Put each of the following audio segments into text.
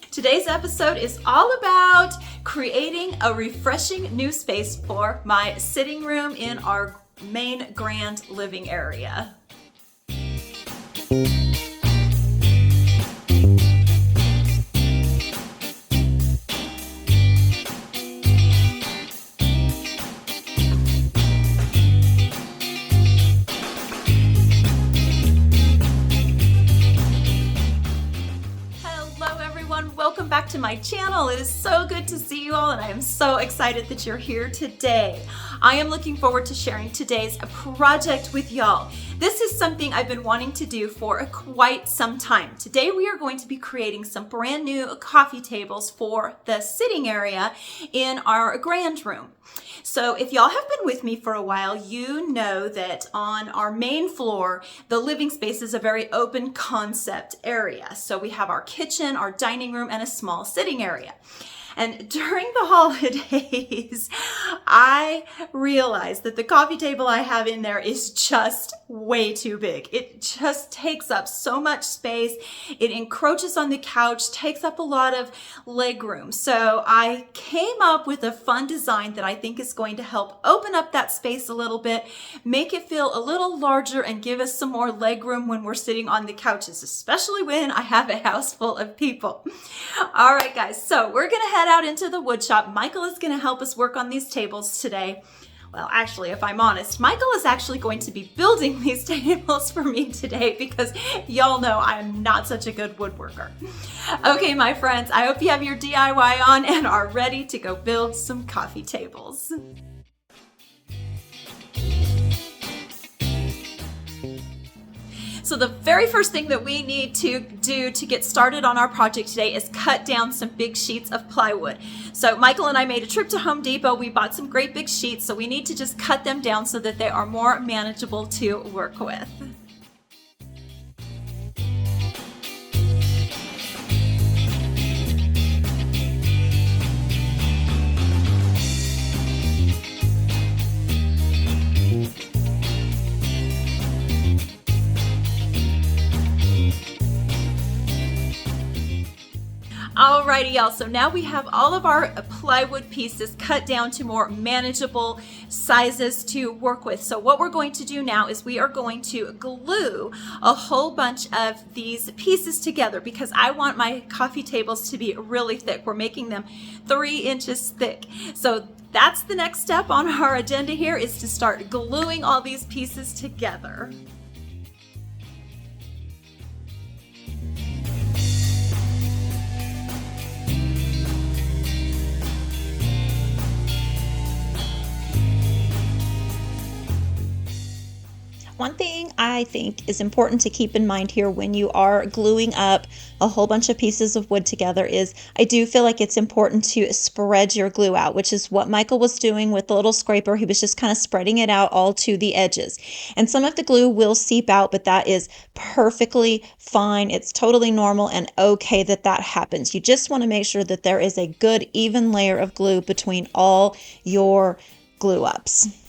Today's episode is all about creating a refreshing new space for my sitting room in our main grand living area. Welcome back to my channel. It is so good to see you all, and I am so excited that you're here today. I am looking forward to sharing today's project with y'all. This is something I've been wanting to do for quite some time. Today we are going to be creating some brand new coffee tables for the sitting area in our grand room. So if y'all have been with me for a while, you know that on our main floor, the living space is a very open concept area. So we have our kitchen, our dining room, and a small sitting area. And during the holidays, I realized that the coffee table I have in there is just way too big. It just takes up so much space. It encroaches on the couch, takes up a lot of leg room. So I came up with a fun design that I think is going to help open up that space a little bit, make it feel a little larger, and give us some more leg room when we're sitting on the couches, especially when I have a house full of people. All right, guys, so we're going to head out into the wood shop. Michael is going to help us work on these tables today. Well, actually, if I'm honest, Michael is actually going to be building these tables for me today because y'all know I am not such a good woodworker. Okay, my friends, I hope you have your DIY on and are ready to go build some coffee tables. So the very first thing that we need to do to get started on our project today is cut down some big sheets of plywood. So Michael and I made a trip to Home Depot. We bought some great big sheets, so we need to just cut them down so that they are more manageable to work with. Alrighty, y'all, so now we have all of our plywood pieces cut down to more manageable sizes to work with. So what we're going to do now is we are going to glue a whole bunch of these pieces together because I want my coffee tables to be really thick. We're making them 3 inches thick. So that's the next step on our agenda here, is to start gluing all these pieces together. One thing I think is important to keep in mind here when you are gluing up a whole bunch of pieces of wood together is I do feel like it's important to spread your glue out, which is what Michael was doing with the little scraper. He was just kind of spreading it out all to the edges. And some of the glue will seep out, but that is perfectly fine. It's totally normal and okay that that happens. You just want to make sure that there is a good even layer of glue between all your glue ups.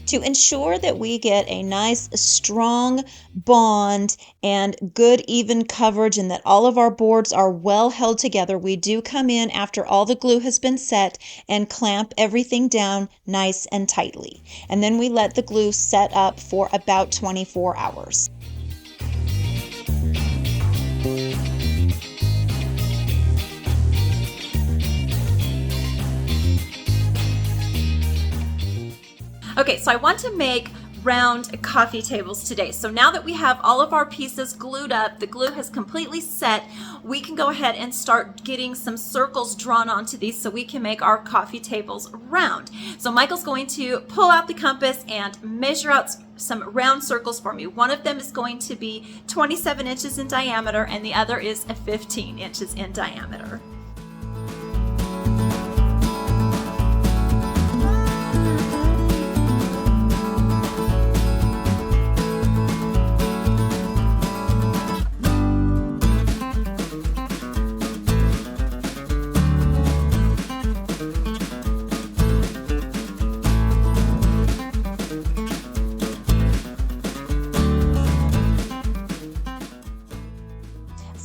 To ensure that we get a nice strong bond and good even coverage and that all of our boards are well held together, we do come in after all the glue has been set and clamp everything down nice and tightly. And then we let the glue set up for about 24 hours. Okay, so I want to make round coffee tables today. So now that we have all of our pieces glued up, the glue has completely set, we can go ahead and start getting some circles drawn onto these so we can make our coffee tables round. So Michael's going to pull out the compass and measure out some round circles for me. One of them is going to be 27 inches in diameter and the other is 15 inches in diameter.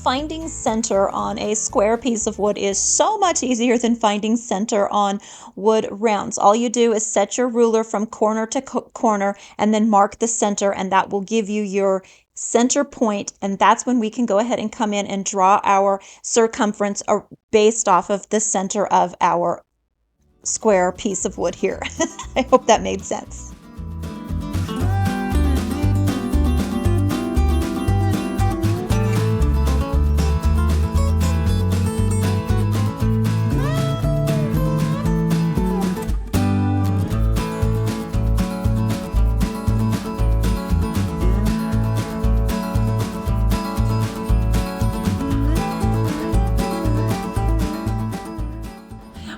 finding center on a square piece of wood is so much easier than finding center on wood rounds. All you do is set your ruler from corner to corner and then mark the center, and that will give you your center point, and that's when we can go ahead and come in and draw our circumference based off of the center of our square piece of wood here. I hope that made sense.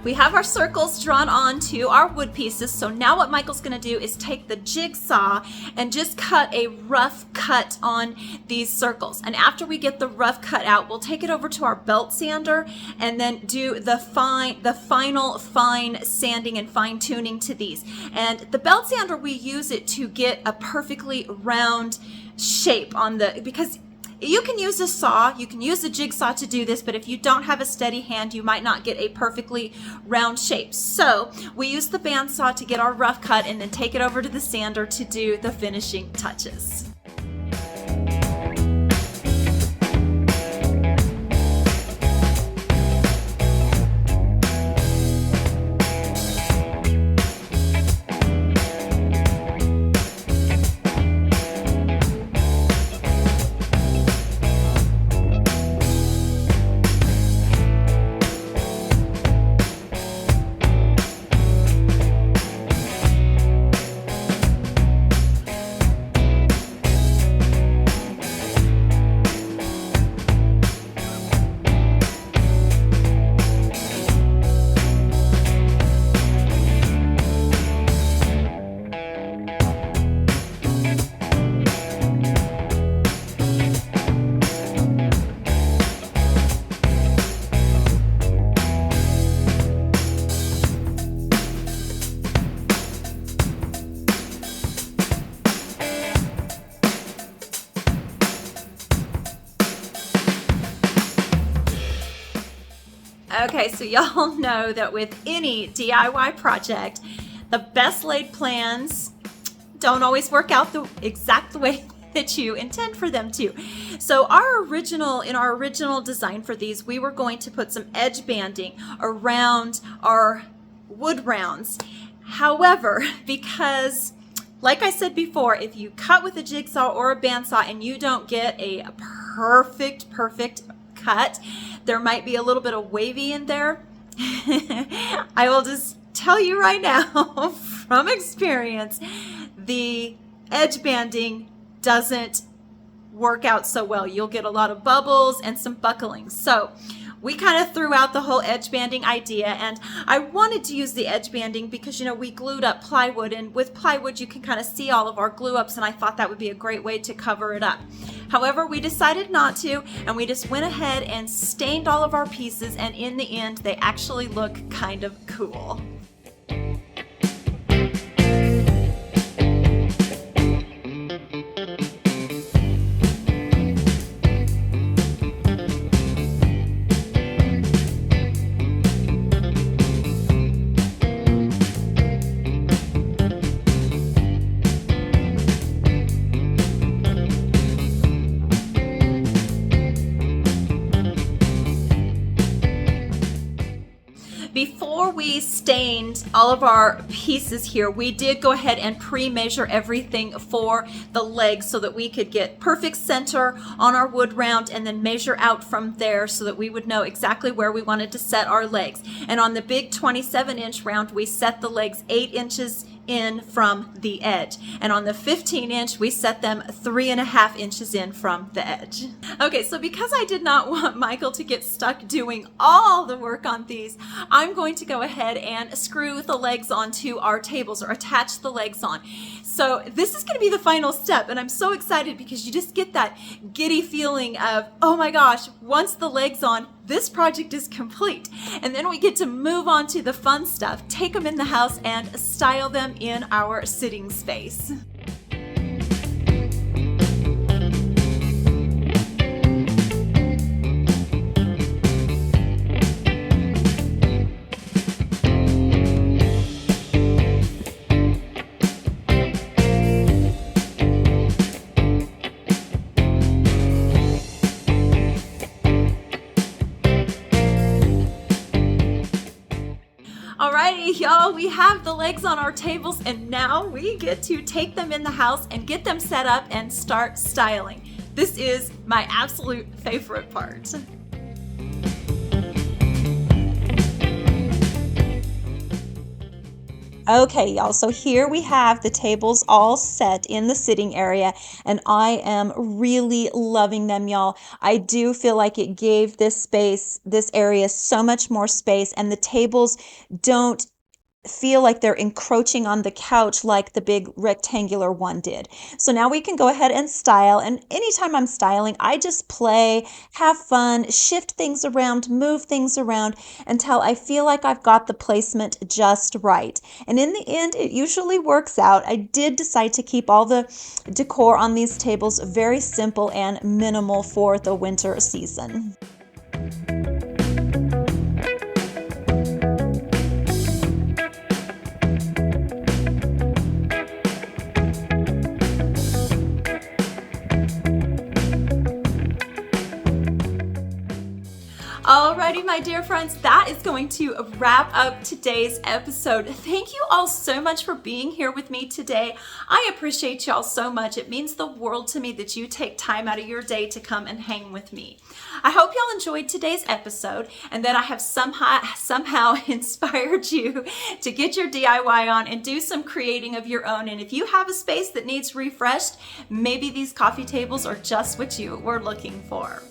We have our circles drawn onto our wood pieces, so now what Michael's going to do is take the jigsaw and just cut a rough cut on these circles. And after we get the rough cut out, we'll take it over to our belt sander and then do the final fine sanding and fine tuning to these. And the belt sander, we use it to get a perfectly round shape on because you can use a saw, you can use a jigsaw to do this, but if you don't have a steady hand, you might not get a perfectly round shape. So we use the bandsaw to get our rough cut and then take it over to the sander to do the finishing touches. Okay, so y'all know that with any DIY project, the best laid plans don't always work out the exact way that you intend for them to. So in our original design for these, we were going to put some edge banding around our wood rounds. However, because like I said before, if you cut with a jigsaw or a bandsaw and you don't get a perfect cut, there might be a little bit of wavy in there. I will just tell you right now from experience, the edge banding doesn't work out so well. You'll get a lot of bubbles and some buckling. So we kind of threw out the whole edge banding idea, and I wanted to use the edge banding because, you know, we glued up plywood, and with plywood you can kind of see all of our glue ups, and I thought that would be a great way to cover it up. However, we decided not to, and we just went ahead and stained all of our pieces, and in the end they actually look kind of cool. Before we stained all of our pieces here, we did go ahead and pre-measure everything for the legs so that we could get perfect center on our wood round and then measure out from there so that we would know exactly where we wanted to set our legs. And on the big 27-inch round, we set the legs 8 inches in from the edge, and on the 15-inch we set them 3.5 inches in from the edge. Okay, so because I did not want Michael to get stuck doing all the work on these, I'm going to go ahead and screw the legs onto our tables, or attach the legs on. So this is going to be the final step, and I'm so excited because you just get that giddy feeling of, oh my gosh, once the leg's on, this project is complete. And then we get to move on to the fun stuff, take them in the house and style them in our sitting space. Alrighty, y'all, we have the legs on our tables and now we get to take them in the house and get them set up and start styling. This is my absolute favorite part. Okay, y'all, so here we have the tables all set in the sitting area, and I am really loving them, y'all. I do feel like it gave this area so much more space, and the tables don't feel like they're encroaching on the couch like the big rectangular one did. So now we can go ahead and style, and anytime I'm styling, I just play, have fun, shift things around, move things around until I feel like I've got the placement just right. And in the end, it usually works out. I did decide to keep all the decor on these tables very simple and minimal for the winter season. Alrighty, my dear friends, that is going to wrap up today's episode. Thank you all so much for being here with me today. I appreciate y'all so much. It means the world to me that you take time out of your day to come and hang with me. I hope y'all enjoyed today's episode and that I have somehow inspired you to get your DIY on and do some creating of your own. And if you have a space that needs refreshed, maybe these coffee tables are just what you were looking for.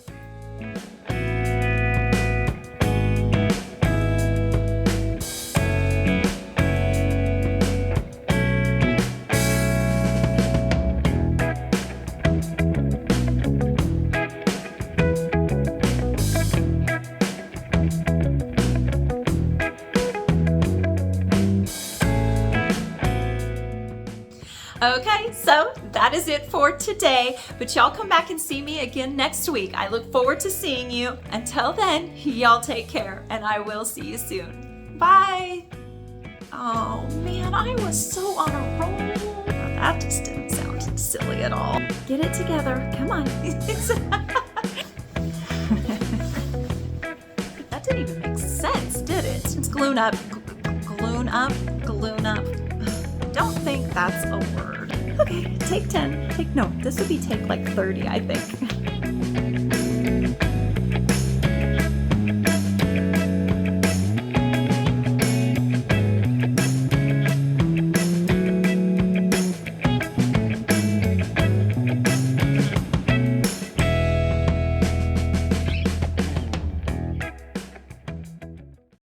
Okay, so that is it for today, but y'all come back and see me again next week. I look forward to seeing you. Until then, y'all take care, and I will see you soon. Bye! Oh man, I was so on a roll. That just didn't sound silly at all. Get it together, come on. That didn't even make sense, did it? It's gluing up, gluing up, gluing up. Don't think that's a word. Okay, take 10. No, this would be take like 30, I think.